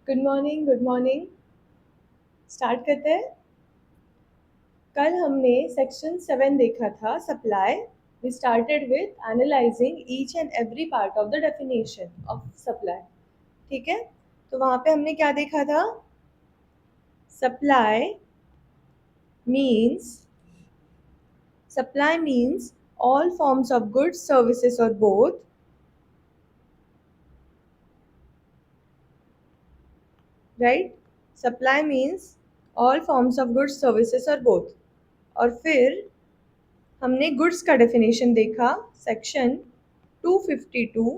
Good morning, good morning. Start करते हैं। कल हमने सेक्शन 7 देखा था, supply. We started with analysing each and every part of the definition of supply. ठीक है, तो वहां पे हमने क्या देखा था? Supply means supply means all forms of goods, services or both right? Supply means all forms of goods, services or both। और फिर हमने गुड्स का डेफिनेशन देखा सेक्शन 252,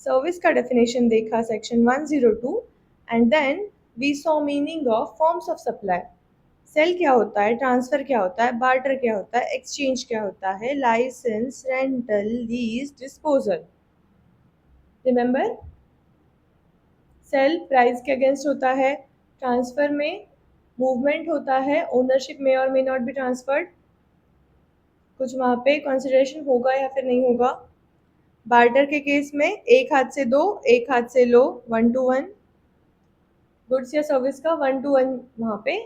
सर्विस का डेफिनेशन देखा section 102 and then we saw meaning of forms of supply. Sale क्या होता है, ट्रांसफर क्या होता है, बार्टर क्या होता है, एक्सचेंज क्या होता है, licence, rental, lease, disposal. Remember, sale price के अगेंस्ट होता है, ट्रांसफर में मूवमेंट होता है, ओनरशिप में और मे नॉट बी ट्रांसफर्ड, कुछ वहाँ पे कंसिडरेशन होगा या फिर नहीं होगा। बार्टर के केस में एक हाथ से दो, एक हाथ से लो, 1 to 1। गुड्स या सर्विस का 1 to 1 वहाँ पे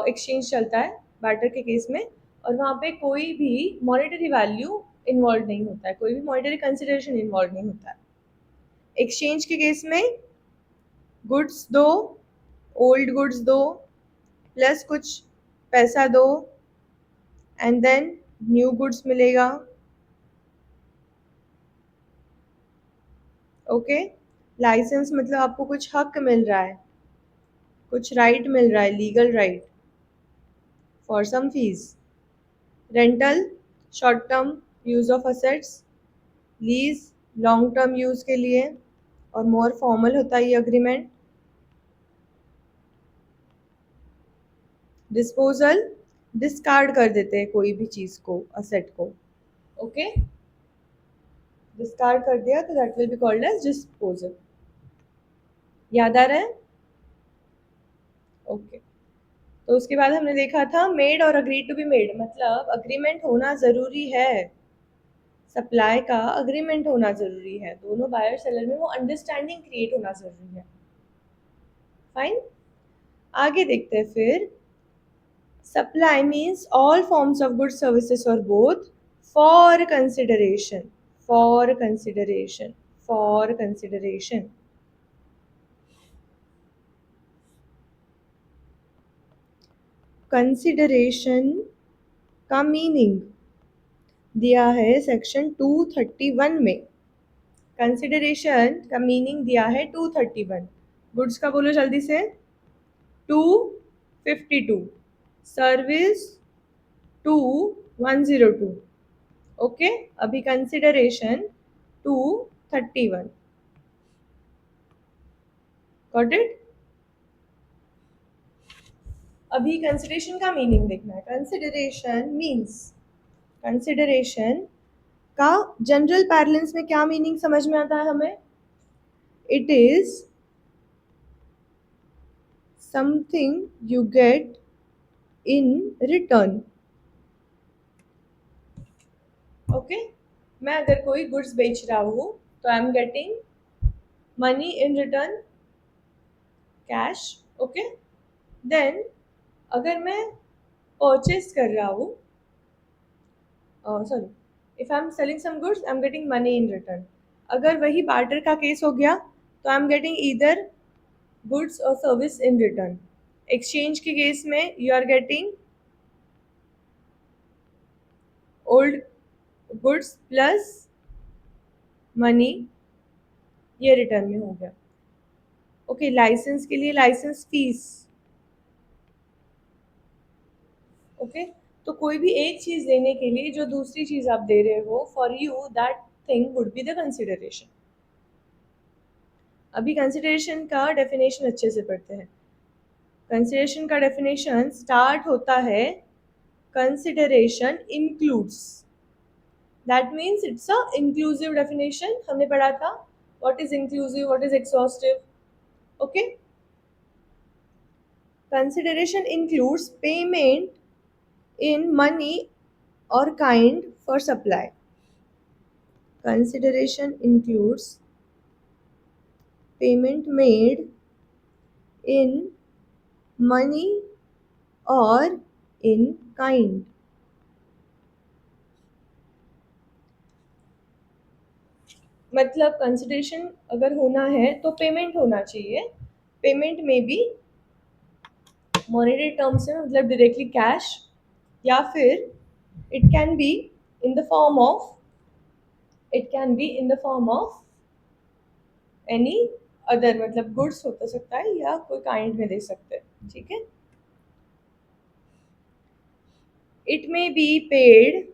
एक्सचेंज चलता है बार्टर के केस में, और वहाँ पे कोई भी मॉनेटरी वैल्यू इन्वॉल्व नहीं होता है, कोई भी मॉनेटरी कंसिडरेशन इन्वॉल्व नहीं होता है। एक्सचेंज के केस में गुड्स दो, ओल्ड गुड्स दो, प्लस कुछ पैसा दो एंड देन न्यू गुड्स मिलेगा। ओके, लाइसेंस मतलब आपको कुछ हक मिल रहा है, कुछ राइट मिल रहा है, legal right for some fee. Rental, short term use of assets. Lease, long term use के लिए और मोर फॉर्मल होता है ये अग्रीमेंट। डिस्पोजल, डिस्कार्ड कर देते हैं कोई भी चीज को, असेट को। ओके, डिस्कार्ड कर दिया तो that will be called as disposal. याद आ रहा है? ओके, तो उसके बाद हमने देखा था मेड और अग्री टू बी मेड, मतलब अग्रीमेंट होना जरूरी है। सप्लाई का अग्रीमेंट होना जरूरी है, दोनों बायर सेलर में वो अंडरस्टैंडिंग क्रिएट होना जरूरी है। फाइन, आगे देखते हैं फिर। Supply means all forms of good services और both for consideration, for consideration, for consideration. Consideration का मीनिंग दिया है सेक्शन 231 में। कंसिडरेशन का मीनिंग दिया है 231। गुड्स का बोलो जल्दी से। 252, सर्विस 2102। ओके, अभी कंसिडरेशन 231। Got it? अभी कंसिडरेशन का मीनिंग देखना है। कंसिडरेशन मीन्स, कंसिडरेशन का जनरल पैरेलेंस में क्या मीनिंग समझ में आता है हमें? It is something you get in return. Okay, मैं अगर कोई गुड्स बेच रहा हूँ तो I am getting money in return, cash. Okay, then अगर मैं परचेज कर रहा हूँ, sorry, if I am selling some goods I am getting money in return. अगर वही बार्टर का केस हो गया तो I am getting either goods और सर्विस इन रिटर्न। एक्सचेंज के केस में you are getting old goods plus money, ये रिटर्न में हो गया। ओके, लाइसेंस के लिए लाइसेंस फीस। ओके, तो कोई भी एक चीज देने के लिए जो दूसरी चीज आप दे रहे हो, for you that thing would be the consideration. अभी कंसिडरेशन का डेफिनेशन अच्छे से पढ़ते हैं। कंसिडरेशन का डेफिनेशन स्टार्ट होता है consideration includes, that means it's a inclusive definition. हमने पढ़ा था what is inclusive, what is exhaustive. Okay, consideration includes payment in money or kind for supply. Consideration includes payment made in money or in kind. मतलब consideration अगर होना है तो payment होना चाहिए. पेमेंट में भी मॉनेटरी टर्म्स में मतलब डायरेक्टली कैश, या फिर it can be in the form of it can be in the form of any other, मतलब गुड्स हो सकता है या कोई काइंड में दे सकते हैं. ठीक है. It may be paid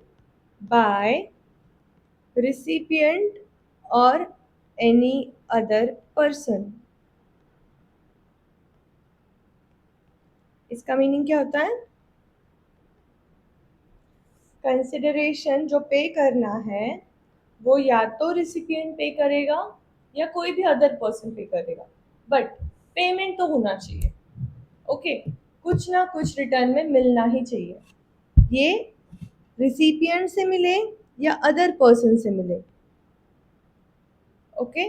by recipient or any other person. इसका मीनिंग क्या होता है? कंसिडरेशन जो पे करना है वो या तो रिसिपिएंट पे करेगा या कोई भी अदर पर्सन पे करेगा, बट पेमेंट तो होना चाहिए. ओके, कुछ ना कुछ रिटर्न में मिलना ही चाहिए. ये रिसिपिएंट से मिले या अदर पर्सन से मिले. ओके.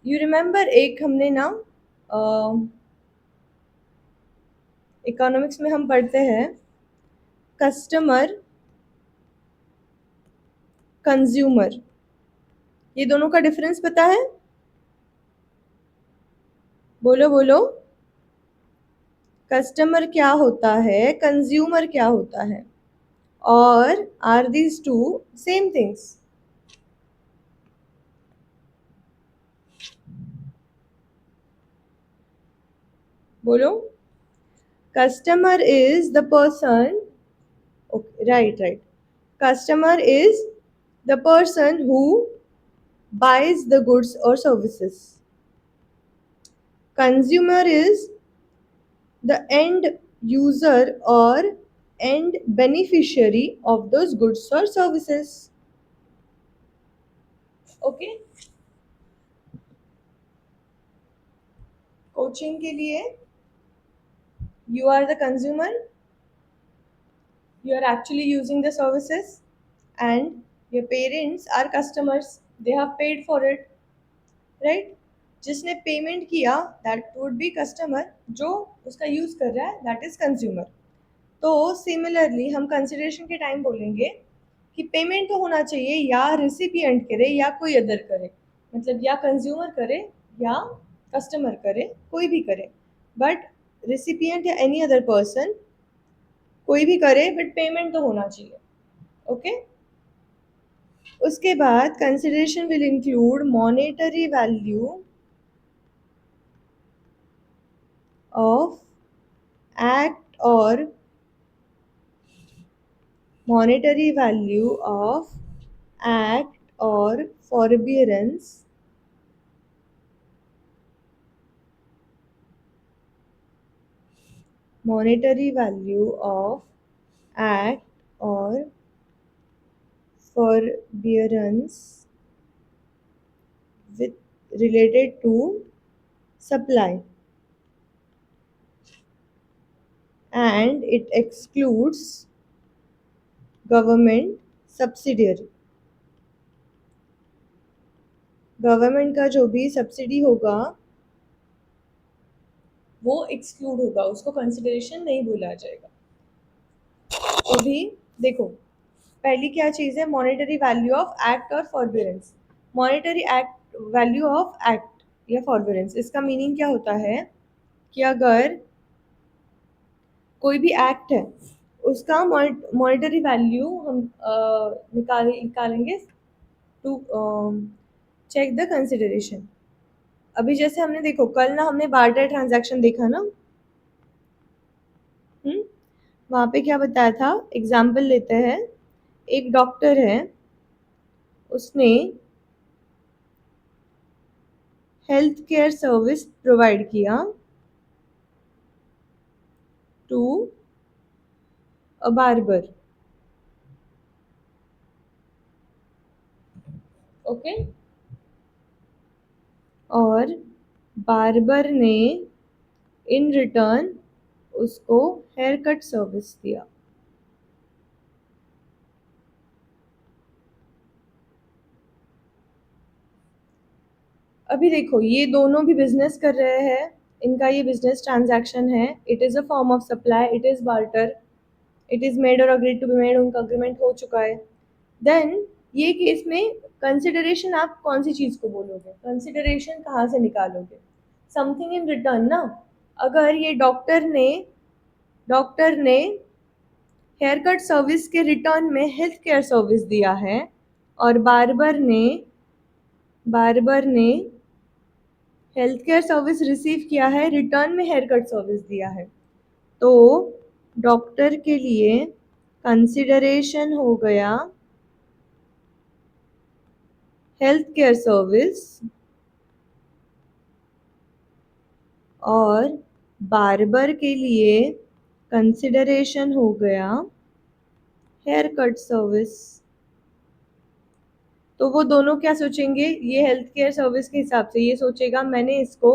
यू रिमेम्बर एक हमने ना इकोनॉमिक्स में हम पढ़ते हैं कस्टमर, कंज्यूमर, ये दोनों का डिफरेंस पता है? बोलो बोलो. कस्टमर क्या होता है, कंज्यूमर क्या होता है, और are these two same things? बोलो. Customer is the person. Okay, right right. Customer is the person who buys the goods or services. Consumer is the end user or end beneficiary of those goods or services. Okay. Coaching के लिए you are the consumer, you are actually using the services, and your parents are customers, they have paid for it, right? जिसने payment किया that would be customer, जो उसका use कर रहा है that is consumer. तो सिमिलरली हम consideration के टाइम बोलेंगे कि पेमेंट तो होना चाहिए या रिसिपिएंट करे या कोई अदर करे, मतलब या कंज्यूमर करे या कस्टमर करे, कोई भी करे, बट रिसिपिएंट या एनी अदर पर्सन कोई भी करे बट पेमेंट तो होना चाहिए. ओके. उसके बाद consideration will include monetary value of act और monetary value of act or forbearance, monetary value of act or forbearance with related to supply, and it excludes government subsidiary. Government का जो भी subsidy होगा वो exclude होगा, उसको consideration नहीं बोला जाएगा. तो भी देखो, पहली क्या चीज़ है? मॉनेटरी वैल्यू ऑफ एक्ट और forbearance. Monetary act value of act या फॉरबियरेंस, इसका मीनिंग क्या होता है कि अगर कोई भी एक्ट है उसका मॉनेटरी वैल्यू हम निकालेंगे टू चेक द कंसिडरेशन. अभी जैसे हमने देखो कल ना हमने बार्टर ट्रांजैक्शन देखा ना. वहाँ पे क्या बताया था? एग्जाम्पल लेते हैं. एक डॉक्टर है, उसने हेल्थ केयर सर्विस प्रोवाइड किया टू अ बार्बर. ओके. और बार्बर ने इन रिटर्न उसको हेयर कट सर्विस दिया. अभी देखो ये दोनों भी बिजनेस कर रहे हैं, इनका ये बिजनेस ट्रांजैक्शन है, it is a form of supply, it is barter, it is made और अग्रीड टू बी मेड, उनका अग्रीमेंट हो चुका है। देन ये केस में कंसिडरेशन आप कौन सी चीज़ को बोलोगे, कंसिडरेशन कहाँ से निकालोगे, समथिंग इन रिटर्न ना। अगर ये डॉक्टर ने हेयर कट सर्विस के रिटर्न में हेल्थ केयर सर्विस दिया है और बार्बर ने हेल्थ केयर सर्विस रिसीव किया है, रिटर्न में हेयर कट सर्विस दिया है, तो डॉक्टर के लिए कंसिडरेशन हो गया हेल्थ केयर सर्विस और बार्बर के लिए कंसिडरेशन हो गया हेयर कट सर्विस। तो वो दोनों क्या सोचेंगे, ये हेल्थ केयर सर्विस के हिसाब से ये सोचेगा मैंने इसको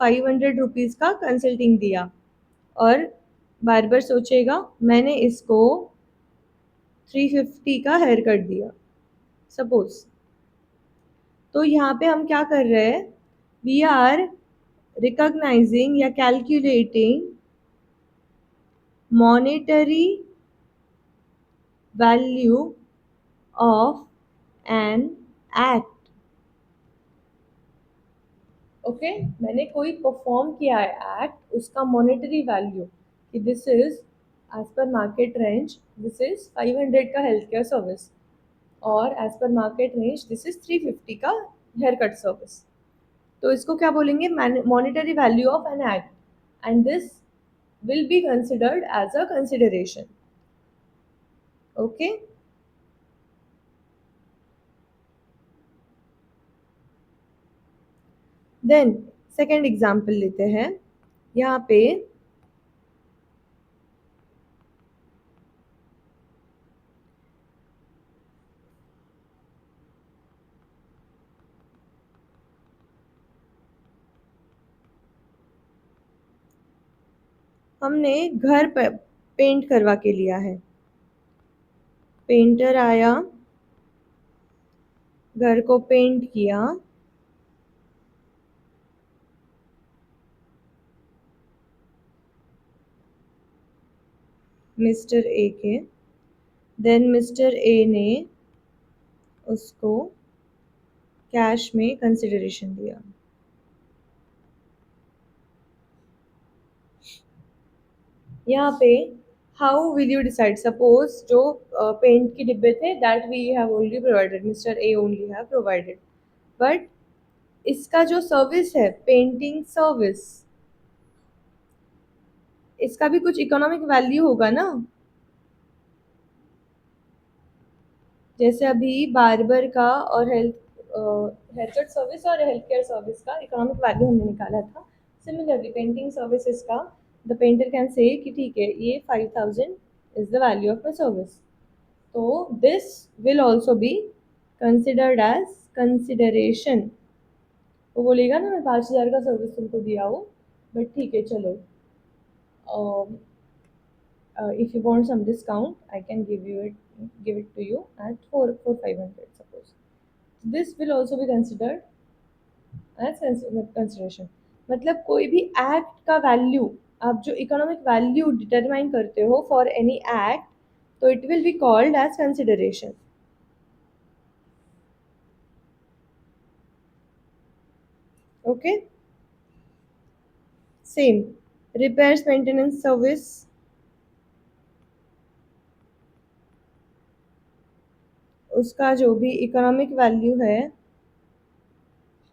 500 रुपीज़ का कंसल्टिंग दिया, और बार्बर सोचेगा मैंने इसको 350 का हेयर कट दिया सपोज। तो यहाँ पे हम क्या कर रहे हैं, वी आर रिकॉग्नाइजिंग या calculating monetary value of an act. Okay, मैंने कोई परफॉर्म किया है एक्ट, उसका मॉनेटरी वैल्यू कि this is as per market range, this is 500 का हेल्थ केयर सर्विस, और as per market range this is 350 का हेयर कट सर्विस। तो इसको क्या बोलेंगे, monetary value of an act, and this will be considered as a consideration. Okay, then second example लेते हैं। यहाँ पे हमने घर पर पेंट करवा के लिया है, पेंटर आया, घर को पेंट किया, मिस्टर ए के, देन मिस्टर ए ने उसको कैश में कंसिडरेशन दिया। यहाँ पे how will you decide, suppose जो पेंट के डिब्बे थे that we have only provided, mister A only have provided, but इसका जो सर्विस है पेंटिंग सर्विस, इसका भी कुछ इकोनॉमिक वैल्यू होगा ना। जैसे अभी बार्बर का और हेयर कट सर्विस और हेल्थ केयर सर्विस का इकोनॉमिक वैल्यू हमने निकाला था, सिमिलरली पेंटिंग सर्विसेज का द पेंटर कैन से कि ठीक है ये 5000 is the value of my service, तो this will also be considered as consideration. वो बोलेगा ना मैं 5000 का सर्विस तुमको दिया हूँ, बट ठीक है चलो, if you want some discount I can give it to you at 500 suppose, this will also be considered as consideration। मतलब कोई भी एक्ट का वैल्यू, आप जो इकोनॉमिक वैल्यू डिटरमाइन करते हो फॉर एनी एक्ट, तो it will be called as consideration. Okay, same repairs maintenance service, उसका जो भी इकोनॉमिक वैल्यू है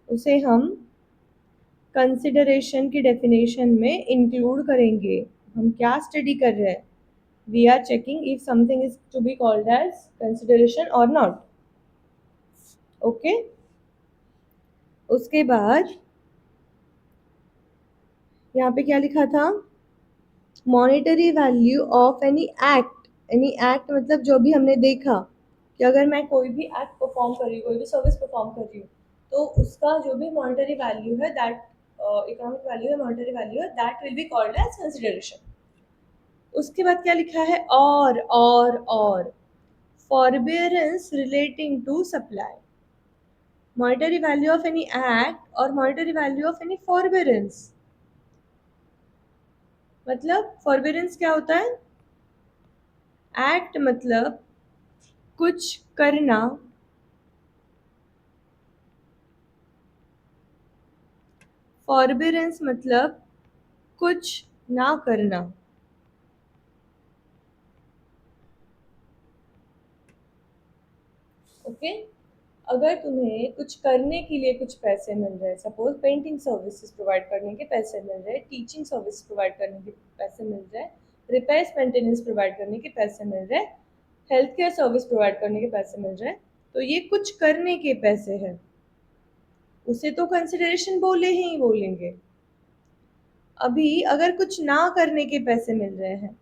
उसे हम कंसिडरेशन की डेफिनेशन में इंक्लूड करेंगे। हम क्या स्टडी कर रहे हैं, we are checking if something is to be called as consideration और नॉट। ओके, उसके बाद यहाँ पे क्या लिखा था, monetary value of any act, any act मतलब जो भी हमने देखा कि अगर मैं कोई भी एक्ट परफॉर्म कर रही हूँ, कोई भी सर्विस परफॉर्म कर रही हूँ, तो उसका जो भी मॉनेटरी वैल्यू है दैट इकोनॉमिक वैल्यू है, मॉनेटरी वैल्यू है, that will be called as consideration. उसके बाद क्या लिखा है, or forbearance relating to supply. Monetary value of any act or monetary value of any forbearance. मतलब फॉरबिडेंस क्या होता है? एक्ट मतलब कुछ करना, फॉरबिडेंस मतलब कुछ ना करना। ओके, अगर तुम्हें कुछ करने के लिए कुछ पैसे मिल रहे हैं, सपोज पेंटिंग सर्विसेज प्रोवाइड करने के पैसे मिल रहे हैं, टीचिंग सर्विस प्रोवाइड करने के पैसे मिल रहे हैं, रिपेयर्स मेंटेनेंस प्रोवाइड करने के पैसे मिल रहे हैं, हेल्थ केयर सर्विस प्रोवाइड करने के पैसे मिल रहे हैं, तो ये कुछ करने के पैसे हैं, उसे तो कंसिडरेशन बोले ही बोलेंगे। अभी अगर कुछ ना करने के पैसे मिल रहे हैं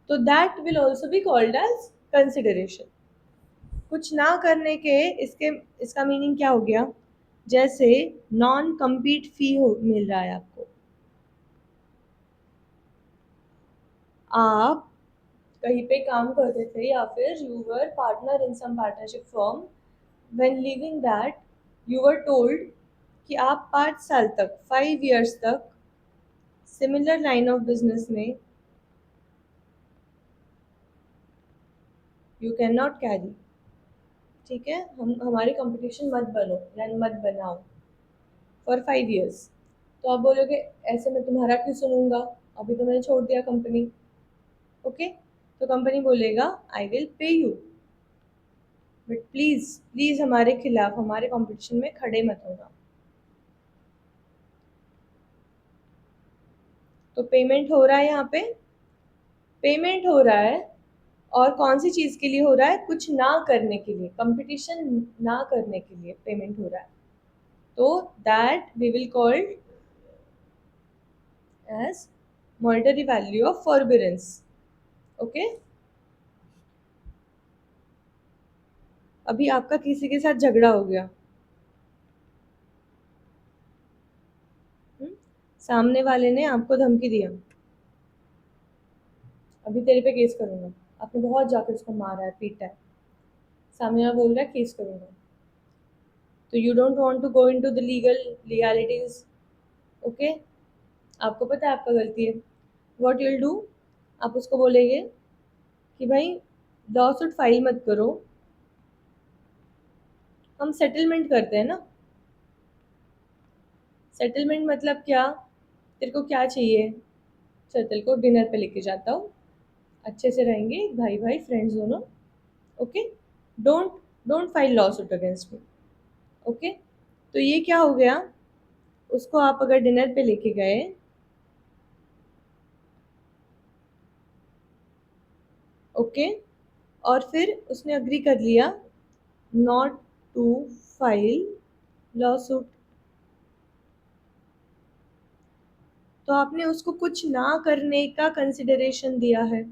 तो that will also be called as consideration. कुछ ना करने के इसके इसका मीनिंग क्या हो गया? जैसे नॉन कम्पीट फी हो मिल रहा है आपको, आप कहीं पे काम करते थे या फिर you were partner in some partnership firm, when leaving that you were told कि आप 5 साल तक 5 years तक सिमिलर लाइन ऑफ बिजनेस में यू कैन नॉट कैरी। ठीक है, हम हमारी कंपटीशन मत बनो या मत बनाओ फॉर 5 years। तो आप बोलोगे ऐसे मैं तुम्हारा क्यों सुनूंगा, अभी तो मैंने छोड़ दिया कंपनी। ओके, तो कंपनी बोलेगा I will pay you, but please please हमारे खिलाफ हमारे कंपटीशन में खड़े मत होना। तो पेमेंट हो रहा है यहाँ पे, पेमेंट हो रहा है, और कौन सी चीज के लिए हो रहा है? कुछ ना करने के लिए, कंपटीशन ना करने के लिए पेमेंट हो रहा है। तो that we will called as monetary value of forbearance. Okay, अभी आपका किसी के साथ झगड़ा हो गया, सामने वाले ने आपको धमकी दिया, अभी तेरे पे केस करूंगा, आपने बहुत जाकर उसको मारा है, पीटा है, सामने वाला बोल रहा है केस करूंगा, तो you don't want to go into the legalities. Okay, आपको पता है आपका गलती है, व्हाट यू विल डू? आप उसको बोलेंगे कि भाई लॉ सूट फाइल मत करो, हम सेटलमेंट करते हैं ना। सेटलमेंट मतलब क्या? तेरे को क्या चाहिए? चल तेरे को डिनर पे लेके जाता हूँ, अच्छे से रहेंगे भाई भाई फ्रेंड्स दोनों। Okay, don't don't file law suit against me. Okay, तो ये क्या हो गया? उसको आप अगर डिनर पे लेके गए, ओके, और फिर उसने अग्री कर लिया not to file lawsuit, तो आपने उसको कुछ ना करने का कंसिडरेशन दिया है,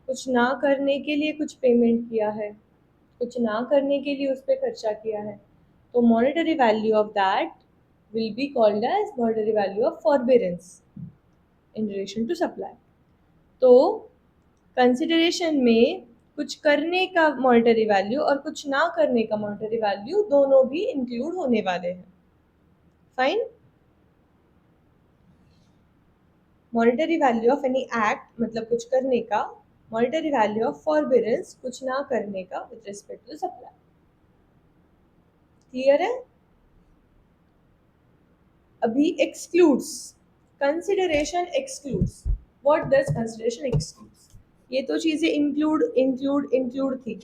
कुछ ना करने के लिए कुछ पेमेंट किया है, कुछ ना करने के लिए उस पर खर्चा किया है। तो monetary value of that will be called as monetary value of forbearance in relation to supply. तो कंसिडरेशन में कुछ करने का मॉनेटरी वैल्यू और कुछ ना करने का मॉनेटरी वैल्यू दोनों भी इंक्लूड होने वाले हैं। Fine. Monetary value of any act मतलब कुछ करने का, मॉनेटरी वैल्यू ऑफ फॉरबिडेंस कुछ ना करने का with respect to supply. Clear है? अभी excludes, consideration excludes, what does consideration excludes? ये तो चीजें इंक्लूड इंक्लूड इंक्लूड थी,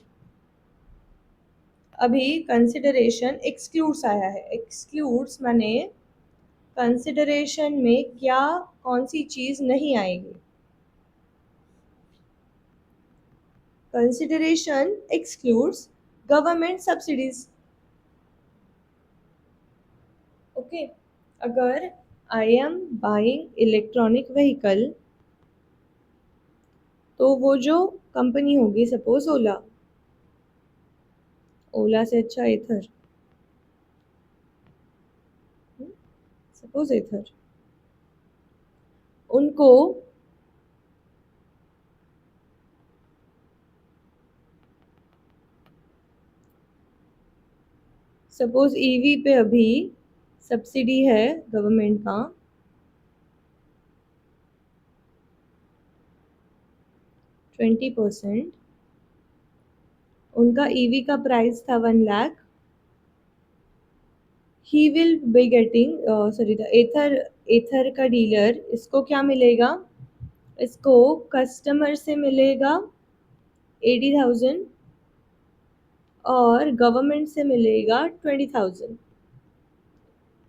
अभी कंसिडरेशन एक्सक्लूड्स आया है। एक्सक्लूड्स माने कंसिडरेशन में क्या, कौन सी चीज नहीं आएगी? Consideration excludes government subsidies. Okay, अगर I am buying electronic vehicle, तो वो जो कंपनी होगी, सपोज ओला, ओला से अच्छा एथर, सपोज एथर, उनको सपोज ईवी पे अभी सब्सिडी है गवर्नमेंट का 20%। उनका ईवी का प्राइस था 1 lakh. He will be getting sorry the Ather Ather का डीलर, इसको क्या मिलेगा? इसको कस्टमर से मिलेगा 80,000 और गवर्नमेंट से मिलेगा 20,000।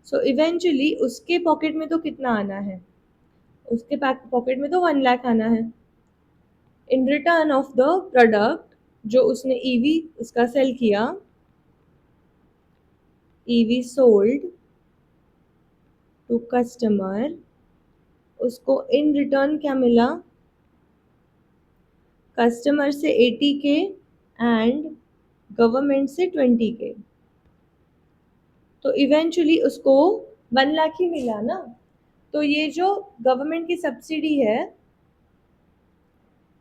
सो इवेंचुअली उसके पॉकेट में तो कितना आना है? उसके पॉकेट में तो 1 लाख आना है in return of the product जो उसने ईवी उसका सेल किया। ईवी सोल्ड टू कस्टमर, उसको इन रिटर्न क्या मिला? कस्टमर से 80K एंड गवर्नमेंट से 20K। तो इवेंचुअली उसको 1 लाख ही मिला ना। तो ये जो गवर्नमेंट की सब्सिडी है,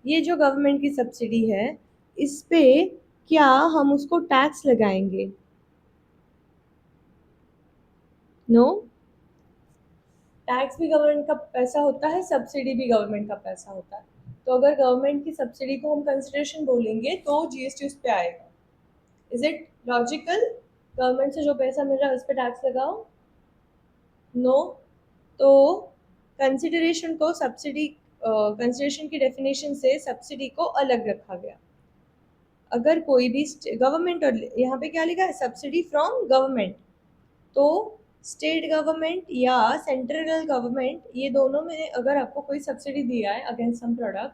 ये जो गवर्नमेंट की सब्सिडी है, इस पे क्या हम उसको टैक्स लगाएंगे? नो। टैक्स भी गवर्नमेंट का पैसा होता है, सब्सिडी भी गवर्नमेंट का पैसा होता है। तो अगर गवर्नमेंट की सब्सिडी को हम कंसिडरेशन बोलेंगे तो जीएसटी उस पे आएगा। Is it logical? गवर्नमेंट से जो पैसा मिल रहा है उस पर टैक्स लगाओ? नो। तो कंसिडरेशन को सब्सिडी कंसिडरेशन की डेफिनेशन से सब्सिडी को अलग रखा गया। अगर कोई भी गवर्नमेंट, और यहाँ पे क्या लिखा है? Subsidy from government. तो स्टेट गवर्नमेंट या सेंट्रल गवर्नमेंट, ये दोनों में अगर आपको कोई सब्सिडी दिया है अगेंस्ट सम प्रोडक्ट,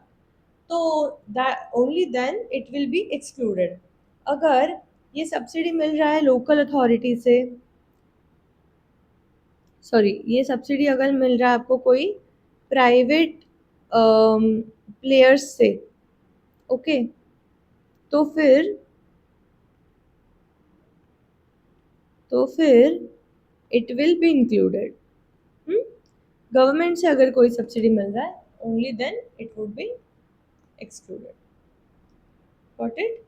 तो that only then it will be excluded. अगर ये सब्सिडी मिल रहा है लोकल अथॉरिटी से, सॉरी ये सब्सिडी अगर मिल रहा है आपको कोई प्राइवेट प्लेयर्स से, ओके, तो फिर it will be included. Government से अगर कोई सब्सिडी मिल रहा है only then it would be excluded. Got it?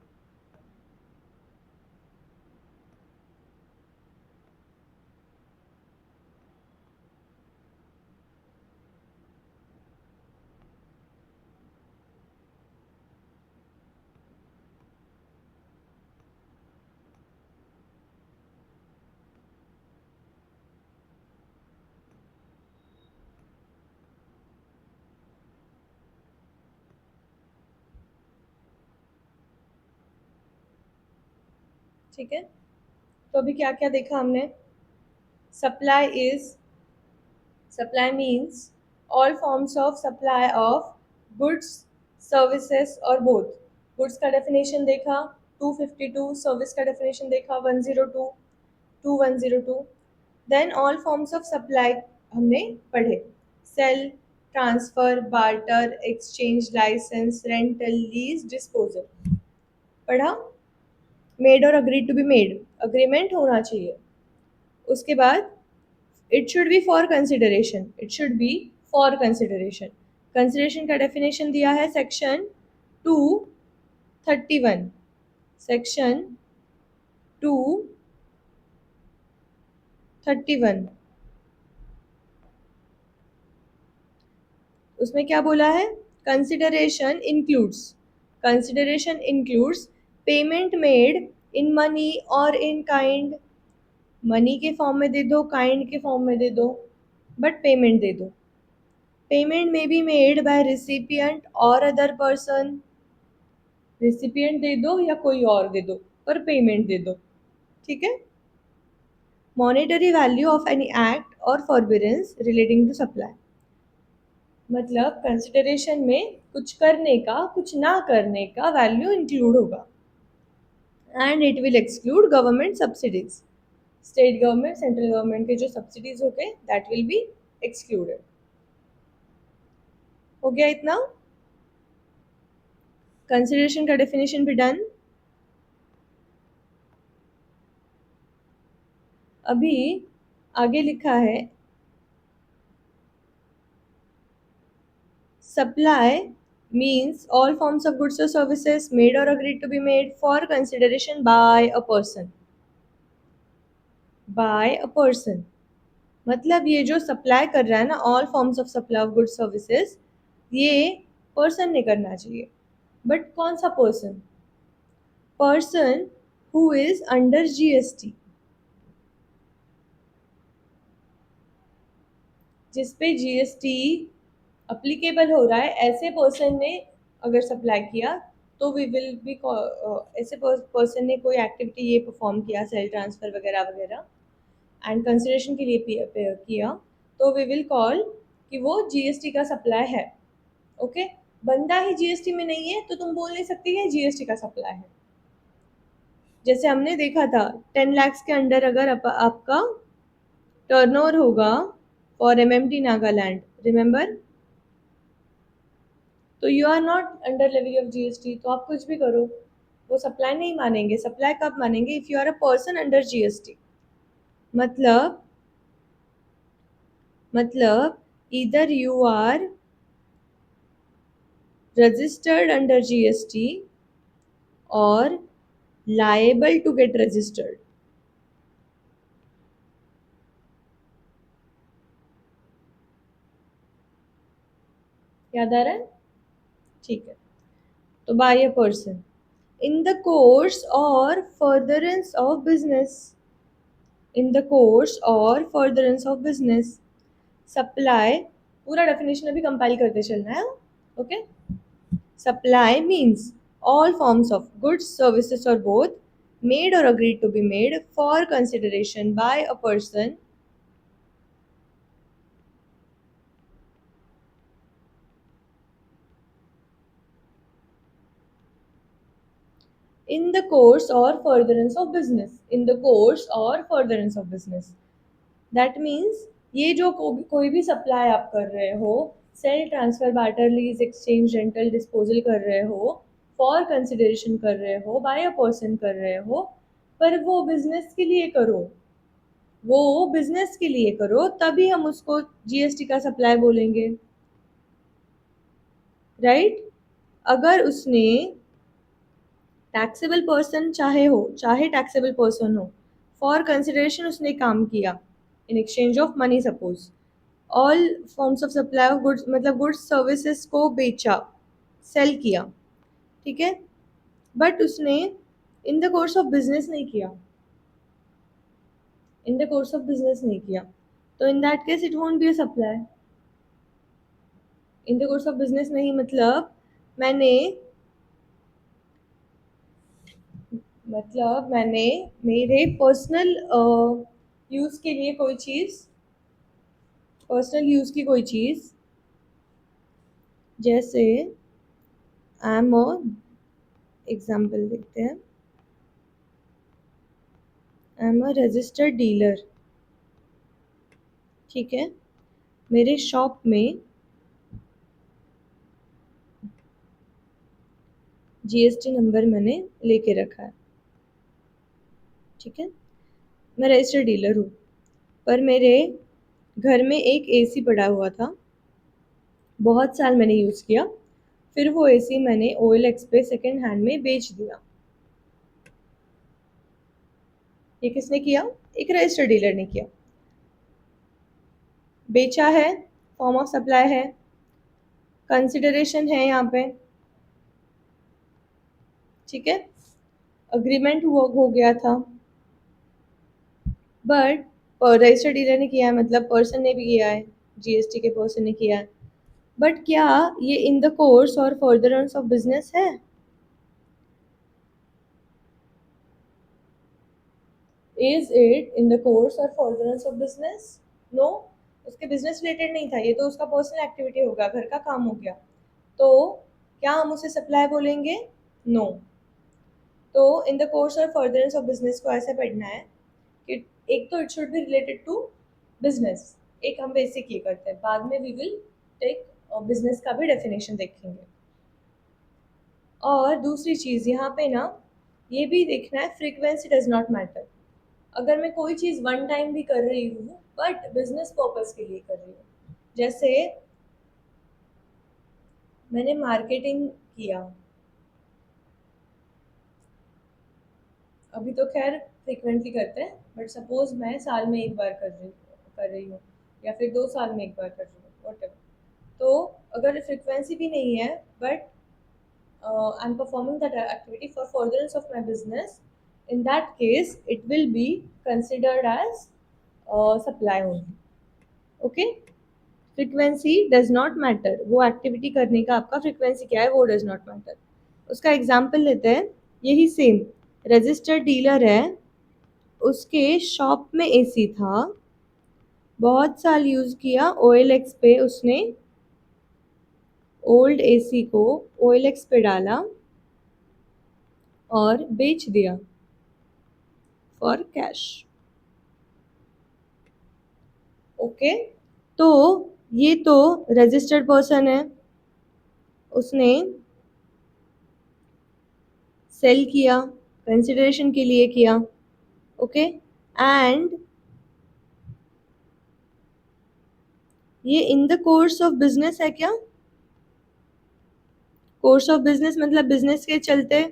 ठीक है, तो अभी क्या क्या देखा हमने? Supply is, supply means all forms of supply of goods services और बोथ। गुड्स का डेफिनेशन देखा 252, सर्विस का डेफिनेशन देखा 102, 2102। Then all forms of supply हमने पढ़े, sale, transfer, barter, exchange, licence, rental, lease, disposal पढ़ा। मेड और agreed to be made, agreement होना चाहिए। उसके बाद it should be for consideration, it should be for consideration. Consideration का डेफिनेशन दिया है सेक्शन 231, सेक्शन 231। उसमें क्या बोला है? Consideration includes payment made in money और इन काइंड। मनी के फॉर्म में दे दो, काइंड के फॉर्म में दे दो, बट पेमेंट दे दो। पेमेंट में be made by recipient or other person, recipient दे दो या कोई और दे दो, पर पेमेंट दे दो। ठीक है। Monetary value of any act और फॉरबिडेंस रिलेटिंग टू सप्लाई, मतलब कंसिडरेशन में कुछ करने का कुछ ना करने का वैल्यू इंक्लूड होगा। And it will exclude government subsidies, state government central government के जो सब्सिडीज होते हैं दैट विल बी एक्सक्लूडेड। हो गया इतना? कंसिडरेशन का डेफिनेशन भी डन। अभी आगे लिखा है supply means all forms of goods or services made or agreed to be made for consideration by a person। By a person, मतलब ये जो सप्लाई कर रहा है ना, all forms of supply of goods services, ये पर्सन ने करना चाहिए। बट कौन सा person? Person who is under GST, जिस पे जीएसटी अप्लीकेबल हो रहा है, ऐसे पर्सन ने अगर सप्लाई किया तो वी विल बी, ऐसे पर्सन ने कोई एक्टिविटी ये परफॉर्म किया, सेल ट्रांसफर वगैरह वगैरह, एंड कंसिडरेशन के लिए किया, तो वी विल कॉल कि वो जीएसटी का सप्लाई है। ओके, बंदा ही जीएसटी में नहीं है तो तुम बोल नहीं सकती है जीएसटी का सप्लाई है। जैसे हमने देखा था 10 lakhs के अंडर अगर आपका टर्नओवर होगा फॉर एमएमटी नागालैंड, रिमेंबर, तो you are not under levy of GST, तो आप कुछ भी करो वो सप्लाई नहीं मानेंगे। सप्लाई कब मानेंगे? If you are a person under GST, मतलब इधर you are registered under GST और liable to get registered। याद आ रहा है? ठीक है, तो by a person in the course और furtherance of business, in the course और फर्दरेंस ऑफ बिजनेस। सप्लाई, पूरा डेफिनेशन अभी कंपाइल करते चलना है। Okay, supply means all forms of goods, services or both made or agreed to be made for consideration by a person in the course or furtherance of business, in the course or furtherance of business। That means ये जो कोई भी supply आप कर रहे हो, sale transfer barter lease exchange rental disposal कर रहे हो, फॉर कंसिडरेशन कर रहे हो, बाय अ पर्सन कर रहे हो, पर वो बिजनेस के लिए करो, वो बिजनेस के लिए करो, तभी हम उसको जीएसटी का सप्लाई बोलेंगे, राइट? अगर उसने टैक्सेबल पर्सन चाहे हो, चाहे टैक्सेबल पर्सन हो, फॉर कंसिडरेशन उसने काम किया, in exchange of money suppose, all forms of supply of goods, मतलब गुड्स सर्विसेज को बेचा, सेल किया, ठीक है, बट उसने इन द कोर्स ऑफ बिजनेस नहीं किया, इन द कोर्स ऑफ बिजनेस नहीं किया, तो in that case it won't be a supply. In the course of business नहीं मतलब मैंने मैंने मेरे पर्सनल यूज के लिए कोई चीज, पर्सनल यूज की कोई चीज, जैसे आई एम अ, एग्जाम्पल देखते हैं, I am a registered dealer, ठीक है, मेरे शॉप में जीएसटी नंबर मैंने लेके रखा है, ठीक है, मैं रजिस्टर्ड डीलर हूँ, पर मेरे घर में एक एसी पड़ा हुआ था, बहुत साल मैंने यूज़ किया, फिर वो एसी मैंने OLX पे सेकेंड हैंड में बेच दिया। ये किसने किया? एक रजिस्टर्ड डीलर ने किया। बेचा है, फॉर्म ऑफ सप्लाई है, कंसिडरेशन है यहाँ पे, ठीक है, अग्रीमेंट हो गया था, बट रजिस्टर्ड डीलर ने किया है, मतलब पर्सन ने भी किया है, जीएसटी के पर्सन ने किया है, बट क्या ये इन द कोर्स और फर्दरेंस ऑफ बिजनेस है? Is it in the course और फर्दरेंस ऑफ बिजनेस? नो, उसके बिजनेस रिलेटेड नहीं था, ये तो उसका पर्सनल एक्टिविटी होगा, घर का काम हो गया, तो क्या हम उसे सप्लाई बोलेंगे? नो। तो इन द कोर्स और फर्दरेंस ऑफ बिजनेस को ऐसे पढ़ना है कि एक तो it should be related to business, एक हम बेसिक ये करते हैं, बाद में वी विल टेक बिजनेस का भी डेफिनेशन देखेंगे। और दूसरी चीज़ यहाँ पे ना ये भी देखना है, फ्रीक्वेंसी डज नॉट मैटर। अगर मैं कोई चीज़ वन टाइम भी कर रही हूँ बट बिजनेस पर्पस के लिए कर रही हूँ, जैसे मैंने मार्केटिंग किया, अभी तो खैर फ्रिक्वेंटली करते हैं, बट सपोज मैं साल में एक बार कर रही हूँ या फिर 2 साल में एक बार कर रही हूँ वट, तो अगर फ्रिक्वेंसी भी नहीं है but I'm performing that activity for furtherance of my business, in that case, it will be considered as supply only. Okay? Frequency does not matter, वो एक्टिविटी करने का आपका फ्रीक्वेंसी क्या है वो डज नॉट मैटर. उसका एग्जाम्पल लेते हैं. यही सेम रजिस्टर्ड डीलर है, उसके शॉप में एसी था, बहुत साल यूज़ किया, OLX पे उसने ओल्ड एसी को OLX पे डाला और बेच दिया फॉर कैश. ओके, तो ये तो रजिस्टर्ड पर्सन है, उसने सेल किया, कंसिडरेशन के लिए किया. ओके, एंड ये इन द कोर्स ऑफ बिजनेस है क्या? कोर्स ऑफ बिजनेस मतलब बिजनेस के चलते.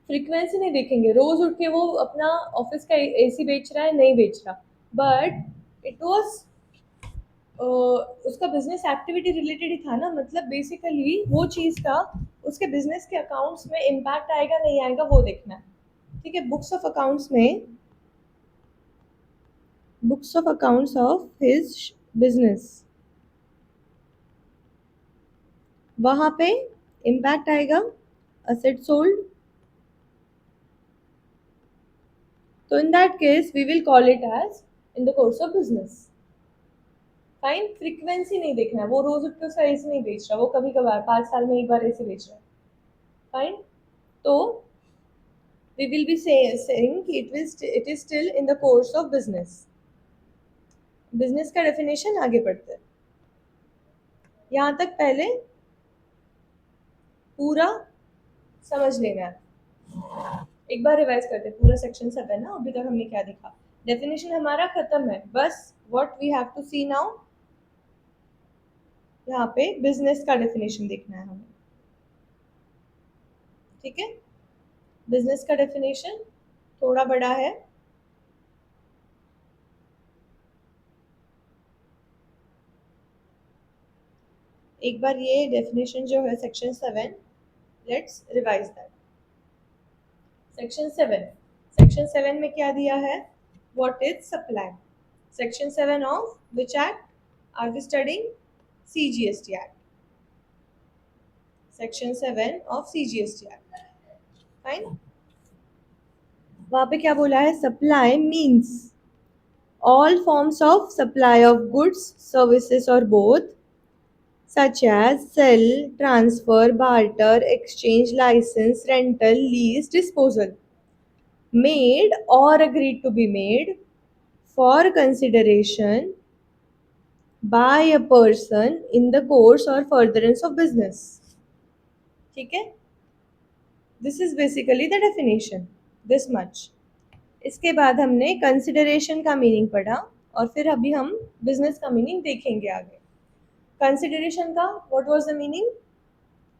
फ्रीक्वेंसी नहीं देखेंगे, रोज उठ के वो अपना ऑफिस का एसी बेच रहा है नहीं बेच रहा, बट इट वाज उसका बिजनेस एक्टिविटी रिलेटेड ही था ना. मतलब बेसिकली वो चीज़ का उसके बिजनेस के अकाउंट्स में इम्पैक्ट आएगा नहीं आएगा वो देखना है. ठीक है, बुक्स ऑफ अकाउंट्स में, books of accounts of his business, वहाँ पे इम्पैक्ट आएगा असेट सोल्ड. तो in that case we will call it as in the course of business. Fine, frequency नहीं देखना है, वो रोज उठ के उसका एसी नहीं बेच रहा, वो कभी कभार 5 साल में एक बार एसी बेच रहा है. फाइन, तो we will be saying कि it is still in the course of business. Business का डेफिनेशन आगे बढ़ते हैं. यहाँ तक पहले पूरा समझ लेना है. एक बार रिवाइज करते हैं पूरा सेक्शन 7 ना. अभी तक हमने क्या देखा, डेफिनेशन हमारा खत्म है, बस what we have to see now, यहाँ पे बिजनेस का डेफिनेशन देखना है हमें. ठीक है, बिजनेस का डेफिनेशन थोड़ा बड़ा है. एक बार ये डेफिनेशन जो है section 7, let's revise that. Section 7 में क्या दिया है, what is supply. Section 7 of which act are we studying, CGST act. Section 7 of CGST act. Fine, वहां पे क्या बोला है, supply means all forms of supply of goods, services or both, such as sell, transfer, barter, exchange, license, rental, lease, disposal, made or agreed to be made for consideration by a person in the course or furtherance of business. ठीक है, this is basically the definition, this much. इसके बाद हमने consideration का meaning पढ़ा और फिर अभी हम बिजनेस का मीनिंग देखेंगे आगे. कंसिडरेशन का what was the meaning.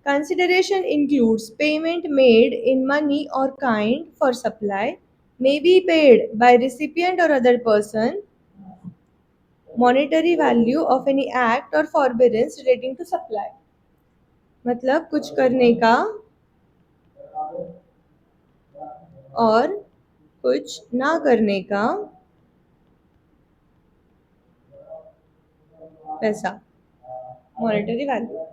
Consideration includes payment made in money or kind for supply, may be paid by recipient or other person, monetary value of any act or forbearance relating to supply. मतलब कुछ करने का और कुछ ना करने का पैसा, मॉनेटरी वैल्यू,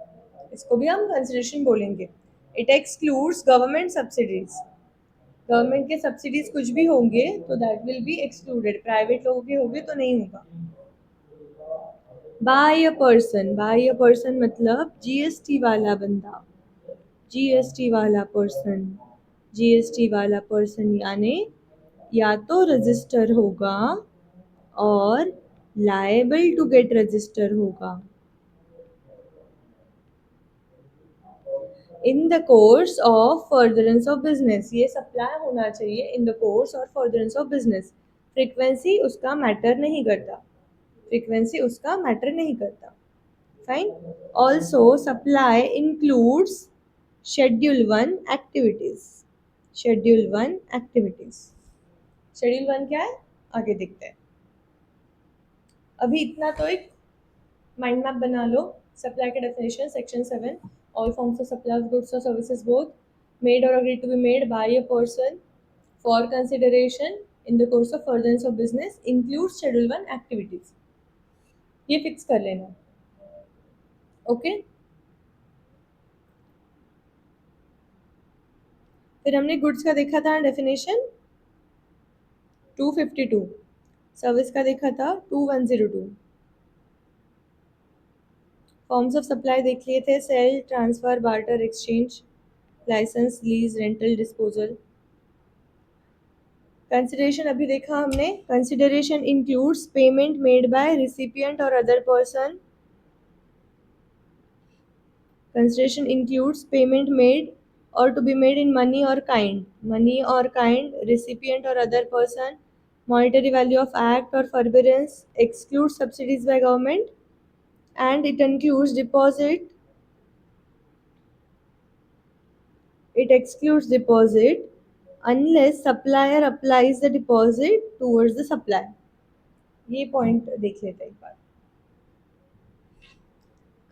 इसको भी हम कंसिडरेशन बोलेंगे. It excludes government subsidies, government के सब्सिडीज कुछ भी होंगे तो that will be excluded, private लोगों के होंगे तो नहीं होगा. बाय अ पर्सन मतलब GST वाला बंदा, GST वाला पर्सन, GST वाला पर्सन यानी या तो रजिस्टर होगा और लायबल टू गेट रजिस्टर होगा. इन the course of furtherance of business, ये सप्लाई होना चाहिए इन द कोर्स और फर्दरेंस ऑफ बिजनेस. फ्रीक्वेंसी उसका मैटर नहीं करता, फ्रीक्वेंसी उसका मैटर नहीं करता. Fine, also supply includes schedule 1 activities. Schedule 1 activities. Schedule 1 क्या है, आगे देखते हैं। अभी इतना तो एक माइंड मैप बना लो। सप्लाई के definition section 7, all forms of supply of goods और सर्विसेज बोथ मेड और agreed to be made by a person for consideration in the course of furtherance of business includes schedule 1 activities। ये fix कर लेना। Okay, फिर हमने goods का देखा था डेफिनेशन 252, सर्विस का देखा था 2102, फॉर्म्स ऑफ सप्लाई देख लिए थे sale, transfer, barter, exchange, licence, lease, rental, disposal. Consideration अभी देखा हमने, consideration includes payment made by recipient or other person. Consideration includes payment made or to be made in money or kind, recipient or other person, monetary value of act or forbearance, excludes subsidies by government, and it includes deposit, it excludes deposit unless supplier applies the deposit towards the supply। ये point देख लेते हैं एक बार।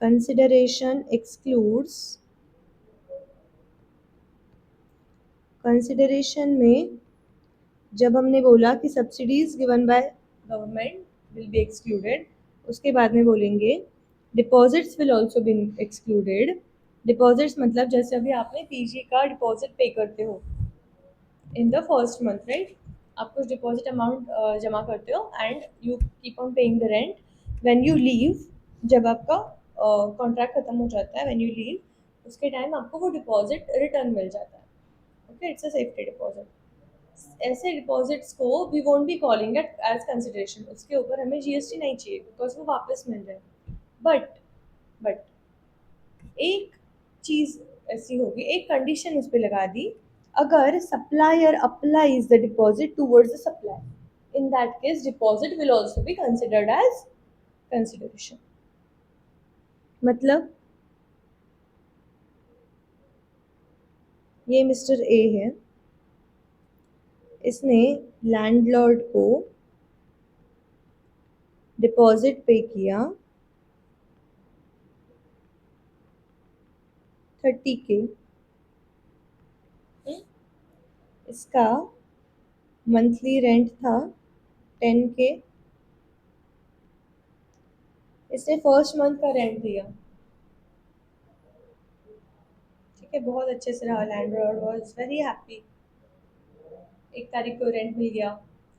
Consideration excludes, consideration में जब हमने बोला कि subsidies given by government will be excluded, उसके बाद में बोलेंगे deposits will also be excluded. Deposits मतलब जैसे अभी आपने पीजी का डिपॉजिट पे करते हो in the first month, right, आप कुछ डिपॉजिट अमाउंट जमा करते हो and you keep on paying the rent. When you leave, जब आपका कॉन्ट्रैक्ट खत्म हो जाता है, व्हेन यू लीव उसके टाइम आपको वो डिपॉजिट रिटर्न मिल जाता है। Okay, it's a safety deposit. ऐसे डिपॉजिट्स को we won't be calling it as consideration, उसके ऊपर हमें जीएसटी नहीं चाहिए बिकॉज वो वापस मिल रहे हैं। बट एक चीज ऐसी होगी, एक कंडीशन उस पर लगा दी, अगर supplier applies the deposit towards the supply, in that case deposit will also be considered as consideration. मतलब ये मिस्टर ए है, इसने लैंडलॉर्ड को डिपॉजिट पे किया 30K, इसका मंथली रेंट था 10K, इसने फर्स्ट मंथ का रेंट दिया, ठीक है, बहुत अच्छे से रहा, लैंडलॉर्ड वाज वेरी हैप्पी, 1 तारीख को रेंट मिल गया,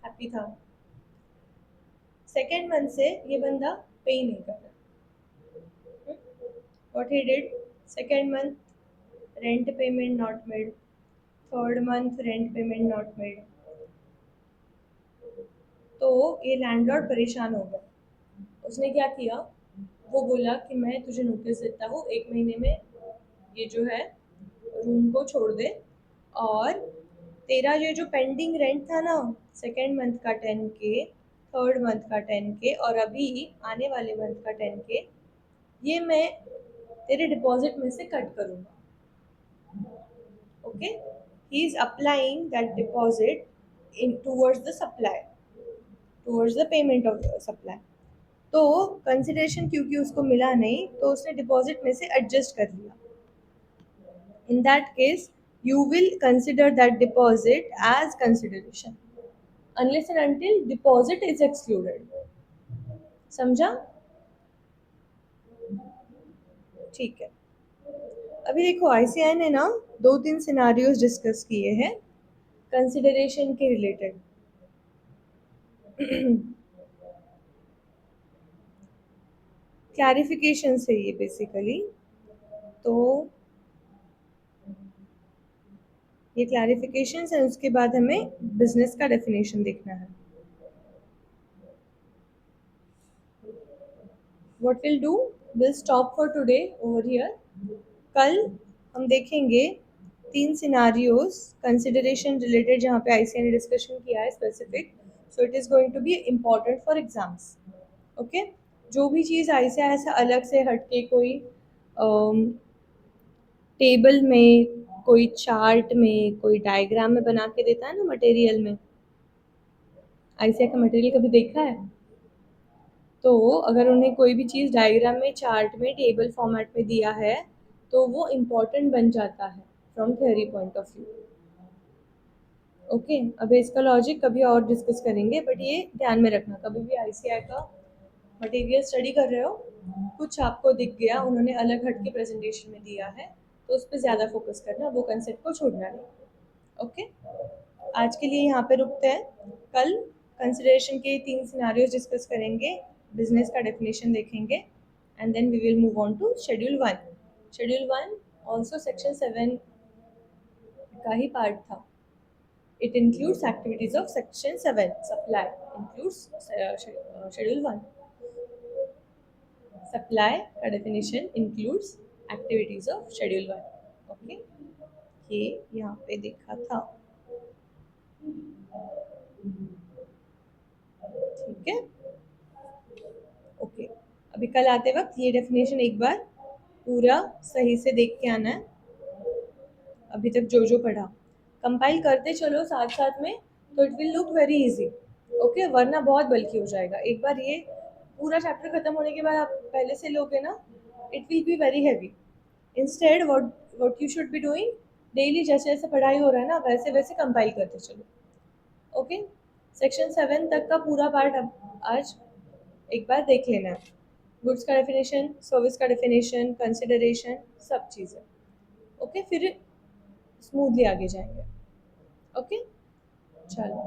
हैप्पी था। सेकेंड मंथ से ये बंदा पे ही नहीं कर रहा। What he did, second month rent payment not made, third month rent payment not made, तो ये लैंडलॉर्ड परेशान हो गया। उसने क्या किया, वो बोला कि मैं तुझे नोटिस देता हूँ, 1 महीने में ये जो है रूम को छोड़ दे, और तेरा ये जो पेंडिंग रेंट था ना, सेकेंड मंथ का 10K, थर्ड मंथ का 10K और अभी आने वाले मंथ का 10K, ये मैं तेरे डिपॉजिट में से कट करूँगा। Okay, he is applying that deposit in towards the supply, towards the payment of supply. तो कंसिडरेशन क्योंकि उसको मिला नहीं तो उसने डिपॉजिट में से एडजस्ट कर लिया। In that case, you will consider that deposit as consideration unless and until deposit is excluded। समझा? ठीक है। अभी देखो आईसीआई ने ना 2-3 सिनारियोज डिस्कस किए हैं कंसिडरेशन के रिलेटेड। क्लैरिफिकेशन से ये बेसिकली, तो ये क्लैरिफिकेशन है, उसके बाद हमें बिजनेस का डेफिनेशन देखना है। What we'll do, we'll stop for today over here। कल हम देखेंगे 3 सिनारियोज कंसिडरेशन रिलेटेड जहाँ पे आईसीआई ने डिस्कशन किया है specific, so it is going to be important for exams. Okay, जो भी चीज़ आईसीआई ऐसा अलग से हटके कोई टेबल में कोई चार्ट में, कोई डायग्राम में बना के देता है ना मटेरियल में। आईसीआई का मटेरियल कभी देखा है? तो अगर उन्हें कोई भी चीज़ डायग्राम में, चार्ट में, टेबल फॉर्मेट में दिया है तो वो इम्पॉर्टेंट बन जाता है from theory point of view. Okay, अब इसका लॉजिक कभी और डिस्कस करेंगे, बट ये ध्यान में रखना, कभी भी आईसीआई का मटेरियल स्टडी कर रहे हो, कुछ आपको दिख गया उन्होंने अलग हट के प्रेजेंटेशन में दिया है, तो उस पर ज़्यादा फोकस करना, वो कंसेप्ट को छोड़ना नहीं। ओके, आज के लिए यहाँ पे रुकते हैं। कल कंसिडरेशन के 3 सिनारियोज डिस्कस करेंगे, बिजनेस का डेफिनेशन देखेंगे, and then we will move on to schedule 1। Schedule 1 also section 7 का ही पार्ट था। It includes activities of section 7. Supply includes schedule 1. Supply का definition includes activities of schedule 1. Okay, ये यहाँ पे देखा था। ठीक है, ओके। अभी कल आते वक्त ये डेफिनेशन एक बार पूरा सही से देख के आना है, अभी तक जो जो पढ़ा कंपाइल करते चलो साथ साथ में, तो it will look very easy. Okay, वरना बहुत बल्कि हो जाएगा। एक बार ये पूरा चैप्टर खत्म होने के बाद आप पहले से लोगे ना, it will be very heavy. Instead what you should be doing, daily जैसे जैसे पढ़ाई हो रहा है ना, वैसे वैसे कंपाइल करते चलो। ओके, सेक्शन 7 तक का पूरा पार्ट अब आज एक बार देख लेना है। गुड्स का डेफिनेशन, सर्विस का डेफिनेशन, कंसिडरेशन, सब चीज़ें। ओके, फिर स्मूथली आगे जाएंगे। ओके, चलो।